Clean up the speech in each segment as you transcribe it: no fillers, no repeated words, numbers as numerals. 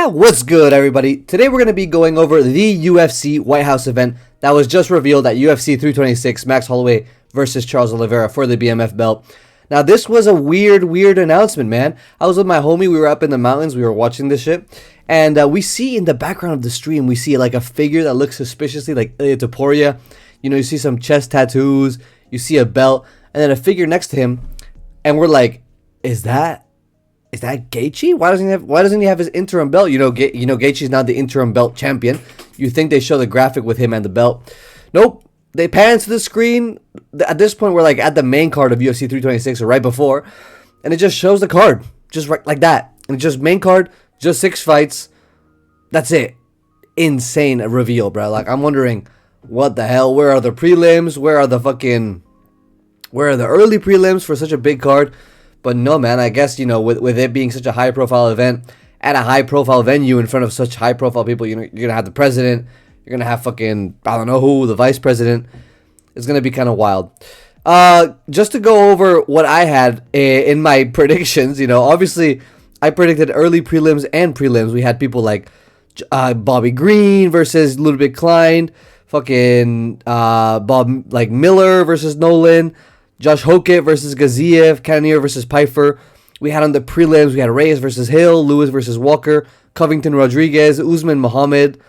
What's good, everybody? Today we're going to be going over the UFC White House event that was just revealed at UFC 326, Max Holloway versus Charles Oliveira for the BMF belt. Now, this was a weird announcement, man. I was with my homie. We were up in the mountains. We were watching this shit. And we see in the background of the stream, we see like a figure that looks suspiciously like Ilya Topuria. You know, you see some chest tattoos. You see a belt. And then a figure next to him. And we're like, is that Gaethje? Why doesn't he have his interim belt? Gaethje's now the interim belt champion. You think they show the graphic with him and the belt? Nope. They pan to the screen. At this point, we're like at the main card of UFC 326 or right before, and it just shows the card just right like that. And it's just main card, just 6 fights. That's it. Insane reveal, bro. Like, I'm wondering what the hell. Where are the prelims? Where are the early prelims for such a big card? But no, man, I guess, with it being such a high-profile event at a high-profile venue in front of such high-profile people, you're going to have the president, you're going to have fucking, I don't know who, the vice president. It's going to be kind of wild. Just to go over what I had in my predictions, obviously, I predicted early prelims and prelims. We had people like Bobby Green versus Ludwig Klein, fucking Bob Miller versus Nolan, Josh Hokett versus Gaziev, Cannonier versus Pfeiffer. We had on the prelims, we had Reyes versus Hill, Lewis versus Walker, Covington Rodriguez, Usman Muhammad.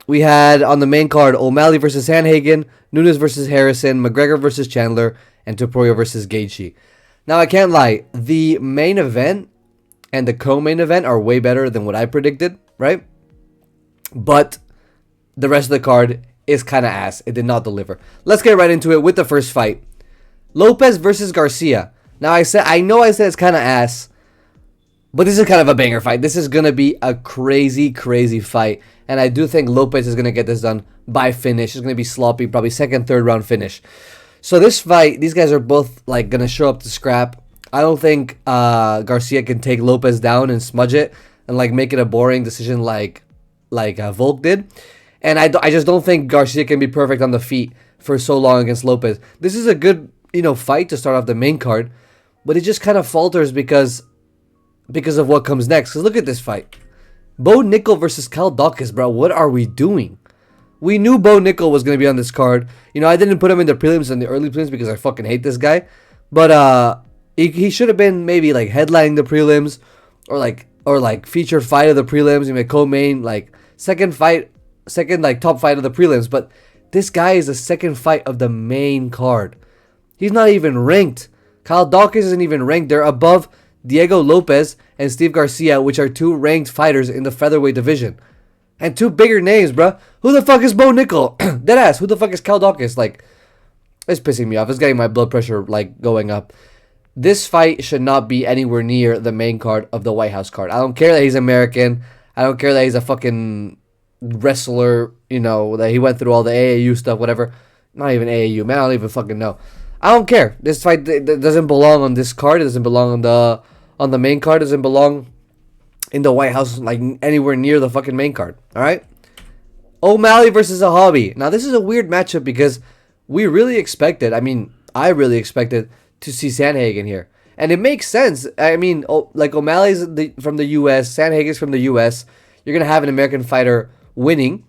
We had on the main card O'Malley versus Sandhagen, Nunes versus Harrison, McGregor versus Chandler, and Topuria versus Gaethje. Now, I can't lie, the main event and the co-main event are way better than what I predicted, right? But the rest of the card is kind of ass. It did not deliver. Let's get right into it with the first fight. Lopez versus Garcia. Now, I know I said it's kind of ass, but this is kind of a banger fight. This is going to be a crazy fight. And I do think Lopez is going to get this done by finish. It's going to be sloppy, probably second, third round finish. So this fight, these guys are both going to show up to scrap. I don't think Garcia can take Lopez down and smudge it and make it a boring decision like Volk did. And I just don't think Garcia can be perfect on the feet for so long against Lopez. This is a good fight to start off the main card, but it just kind of falters because of what comes next. Because look at this fight. Bo Nickel versus Cal Dawkins, bro. What are we doing? We knew Bo Nickel was going to be on this card. I didn't put him in the prelims and the early prelims because I fucking hate this guy. But he should have been maybe headlining the prelims or feature fight of the prelims, co-main, second top fight of the prelims. But this guy is the second fight of the main card. He's not even ranked. Kyle Dawkins isn't even ranked. They're above Diego Lopez and Steve Garcia, which are 2 ranked fighters in the featherweight division. And 2 bigger names, bruh. Who the fuck is Bo Nickel? Deadass. Who the fuck is Kyle Dawkins? It's pissing me off. It's getting my blood pressure, going up. This fight should not be anywhere near the main card of the White House card. I don't care that he's American. I don't care that he's a fucking wrestler, that he went through all the AAU stuff, whatever. Not even AAU, man. I don't even fucking know. I don't care. This fight doesn't belong on this card. It doesn't belong on the main card. It doesn't belong in the White House, anywhere near the fucking main card. All right? O'Malley versus Zahabi. Now, this is a weird matchup because we really expected, I really expected to see Sandhagen here. And it makes sense. O'Malley's from the U.S., Sandhagen's from the U.S. You're going to have an American fighter winning.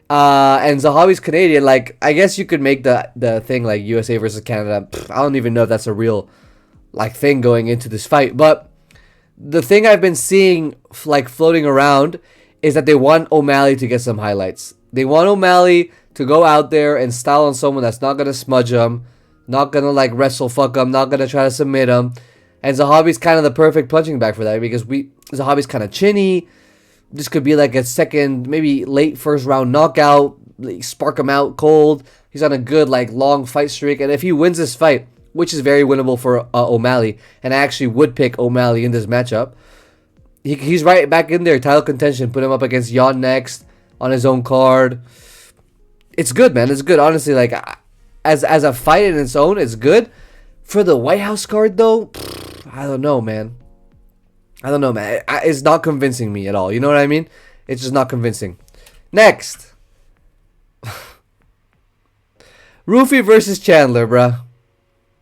And Zahabi's Canadian. I guess you could make the thing USA versus Canada. I don't even know if that's a real thing going into this fight. But the thing I've been seeing floating around is that they want O'Malley to get some highlights. They want O'Malley to go out there and style on someone that's not gonna smudge him, not gonna wrestle fuck him, not gonna try to submit him. And Zahabi's kind of the perfect punching bag for that because Zahabi's kind of chinny. This could be a second, maybe late first round knockout, spark him out cold. He's on a good, long fight streak. And if he wins this fight, which is very winnable for O'Malley, and I actually would pick O'Malley in this matchup, he's right back in there, title contention. Put him up against Jan next on his own card. It's good, man. It's good. Honestly, as a fight in its own, it's good. For the White House card, though, I don't know, man. It's not convincing me at all. You know what I mean? It's just not convincing. Next. Roofy versus Chandler, bruh.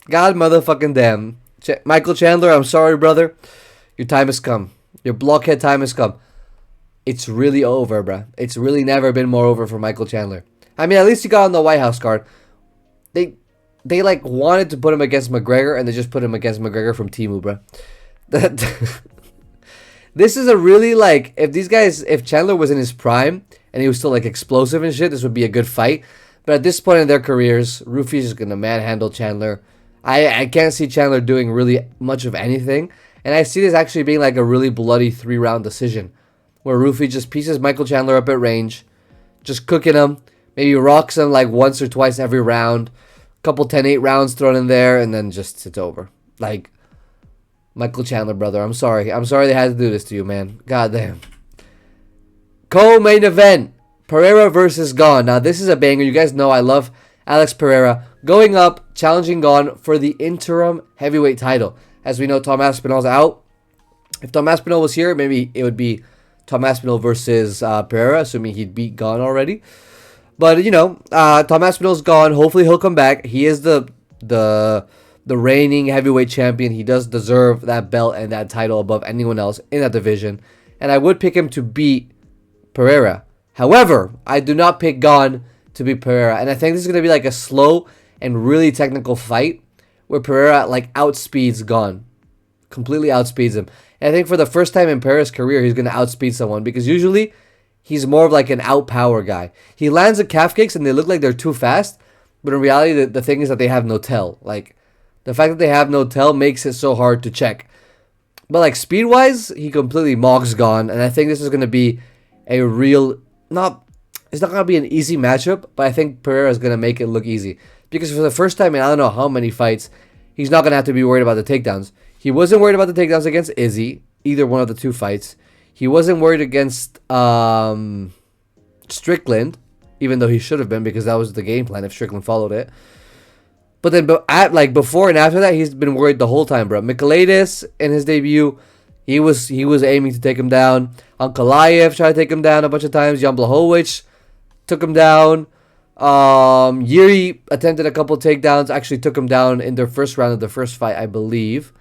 God motherfucking damn. Michael Chandler, I'm sorry, brother. Your time has come. Your blockhead time has come. it's really over, bruh. It's really never been more over for Michael Chandler. I mean, at least he got on the White House card. They like wanted to put him against McGregor, and they just put him against McGregor from Temu, bruh. This is a really, like, if Chandler was in his prime and he was still like explosive and shit, this would be a good fight. But at this point in their careers, Rufi's just gonna manhandle Chandler. I can't see Chandler doing really much of anything, and I see this actually being like a really bloody 3-round decision, where Rufi just pieces Michael Chandler up at range, just cooking him, maybe rocks him like once or twice every round, couple 10-8 rounds thrown in there, and then just it's over. Like, Michael Chandler, brother, I'm sorry. I'm sorry they had to do this to you, man. God damn. Co-main event, Pereira versus Gon. Now, this is a banger. You guys know I love Alex Pereira going up, challenging Gon for the interim heavyweight title. As we know, Tom Aspinall's out. If Tom Aspinall was here, maybe it would be Tom Aspinall versus Pereira, assuming he'd beat Gon already. But, you know, Tom Aspinall's gone. Hopefully he'll come back. He is the reigning heavyweight champion. He does deserve that belt and that title above anyone else in that division. And I would pick him to beat Pereira. However, I do not pick Gon to beat Pereira. And I think this is going to be like a slow and really technical fight where Pereira like outspeeds Gon. Completely outspeeds him. And I think for the first time in Pereira's career, he's going to outspeed someone. Because usually he's more of like an outpower guy. He lands the calf kicks and they look like they're too fast. But in reality, the thing is that they have no tell. Like, the fact that they have no tell makes it so hard to check. But like speed-wise, he completely mogs Gon. And I think this is going to be a real... It's not going to be an easy matchup, but I think Pereira is going to make it look easy. Because for the first time in I don't know how many fights, he's not going to have to be worried about the takedowns. He wasn't worried about the takedowns against Izzy, either one of the two fights. He wasn't worried against Strickland, even though he should have been, because that was the game plan if Strickland followed it. But then before and after that, he's been worried the whole time, bro. Michailidis, in his debut, he was aiming to take him down. Ankalaev tried to take him down a bunch of times. Jan Blachowicz took him down. Yuri attempted a couple takedowns. Actually took him down in their first round of the first fight, I believe.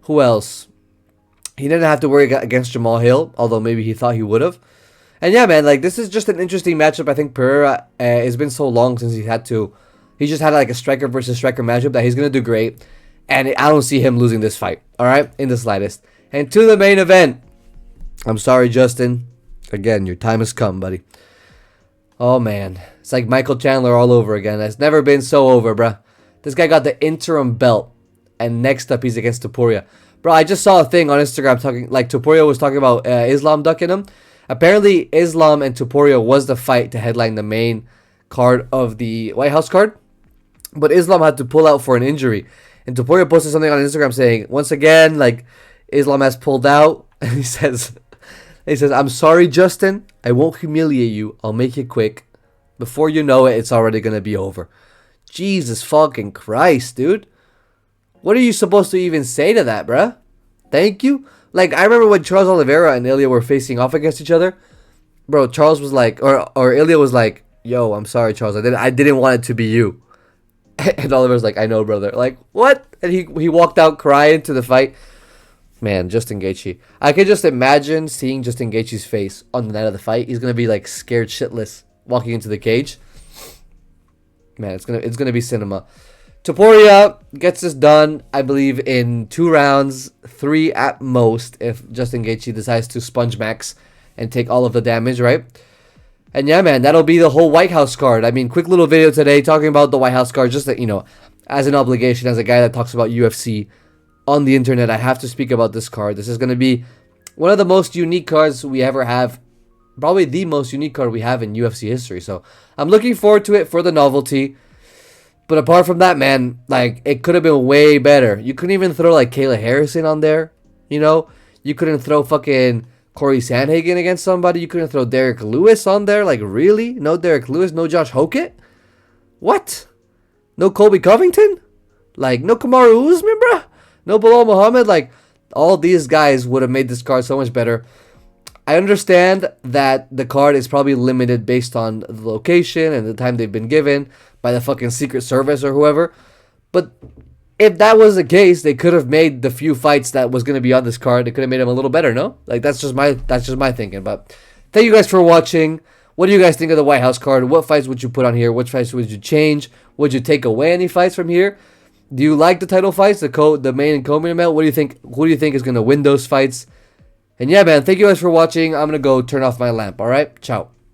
Who else? He didn't have to worry against Jamal Hill, although maybe he thought he would have. And yeah, man, like this is just an interesting matchup. I think Pereira, it's been so long since he just had like a striker versus striker matchup that he's going to do great. And I don't see him losing this fight, all right, in the slightest. And to the main event. I'm sorry, Justin. Again, your time has come, buddy. Oh, man. It's like Michael Chandler all over again. It's never been so over, bruh. This guy got the interim belt. And next up, he's against Topuria. Bro, I just saw a thing on Instagram talking, like Topuria was talking about Islam ducking him. Apparently, Islam and Topuria was the fight to headline the main card of the White House card. But Islam had to pull out for an injury. And Topuria posted something on Instagram saying, once again, like, Islam has pulled out. And he says, I'm sorry, Justin. I won't humiliate you. I'll make it quick. Before you know it, it's already going to be over. Jesus fucking Christ, dude. What are you supposed to even say to that, bruh? Thank you? Like, I remember when Charles Oliveira and Ilya were facing off against each other. Bro, Charles was like, or Ilya was like, yo, I'm sorry, Charles. I didn't want it to be you. And Oliver's like, I know, brother. Like, what? And he walked out crying to the fight. Man, Justin Gaethje. I could just imagine seeing Justin Gaethje's face on the night of the fight. He's gonna be like scared shitless walking into the cage. Man, it's gonna be cinema. Topuria gets this done, I believe, in 2 rounds, 3 at most, if Justin Gaethje decides to sponge max and take all of the damage, right? And yeah, man, that'll be the whole White House card. I mean, quick little video today talking about the White House card, just that, you know, as an obligation, as a guy that talks about UFC on the internet, I have to speak about this card. This is going to be one of the most unique cards we ever have. Probably the most unique card we have in UFC history. So I'm looking forward to it for the novelty. But apart from that, man, like, it could have been way better. You couldn't even throw, like, Kayla Harrison on there, you know? You couldn't throw fucking Corey Sandhagen against somebody. You couldn't throw Derek Lewis on there. Like, really? No Derek Lewis? No Josh Hokett? What? No Colby Covington? Like, no Kamaru Usman, bruh? No Bilal Muhammad? Like, all these guys would have made this card so much better. I understand that the card is probably limited based on the location and the time they've been given by the fucking Secret Service or whoever. But if that was the case, they could have made the few fights that was going to be on this card. They could have made them a little better, no? Like, that's just my thinking. But thank you guys for watching. What do you guys think of the White House card? What fights would you put on here? Which fights would you change? Would you take away any fights from here? Do you like the title fights, the main and co-main event? What do you think? Who do you think is gonna win those fights? And yeah, man, thank you guys for watching. I'm gonna go turn off my lamp. All right, ciao.